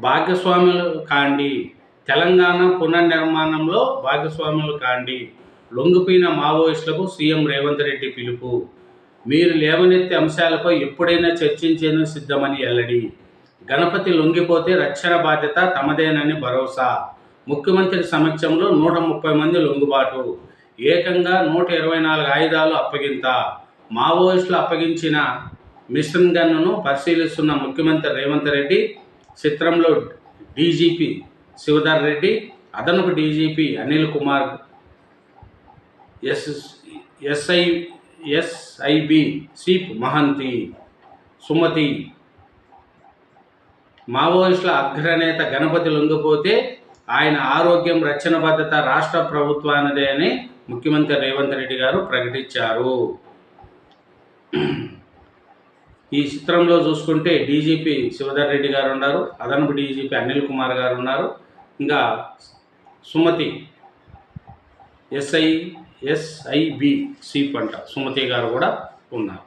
భాగస్వాములు కాండి, తెలంగాణ పునర్నిర్మాణంలో భాగస్వాములు కాండి. లొంగిపోయిన మావోయిస్టులకు సీఎం రేవంత్ రెడ్డి పిలుపు. మీరు లేవనెత్తే అంశాలపై ఎప్పుడైనా చర్చించేందుకు సిద్ధమని వెల్లడి. గణపతి లొంగిపోతే రక్షణ బాధ్యత తమదేనని భరోసా. ముఖ్యమంత్రి సమక్షంలో 130 మంది లొంగుబాటు. ఏకంగా 124 ఆయుధాలు అప్పగింత. మావోయిస్టులు అప్పగించిన మిషన్ గన్నును పరిశీలిస్తున్న ముఖ్యమంత్రి రేవంత్ రెడ్డి. చిత్రంలో డీజీపీ శివధర్ రెడ్డి, అదనపు DGP Anil Kumar, SIB chief Mahanti, Sumathi. మావోయిస్టుల అగ్రనేత గణపతి లొంగిపోతే ఆయన ఆరోగ్యం, రక్షణ భద్రత రాష్ట్ర ప్రభుత్వానిదే అని ముఖ్యమంత్రి రేవంత్ రెడ్డి గారు ప్రకటించారు. ఈ చిత్రంలో చూసుకుంటే డీజీపీ శివధర్ రెడ్డి గారు ఉన్నారు, అదనపు డీజీపీ అనిల్ కుమార్ గారు ఉన్నారు, ఇంకా సుమతి ఎస్ఐబి చీఫ్ అంట సుమతి గారు కూడా ఉన్నారు.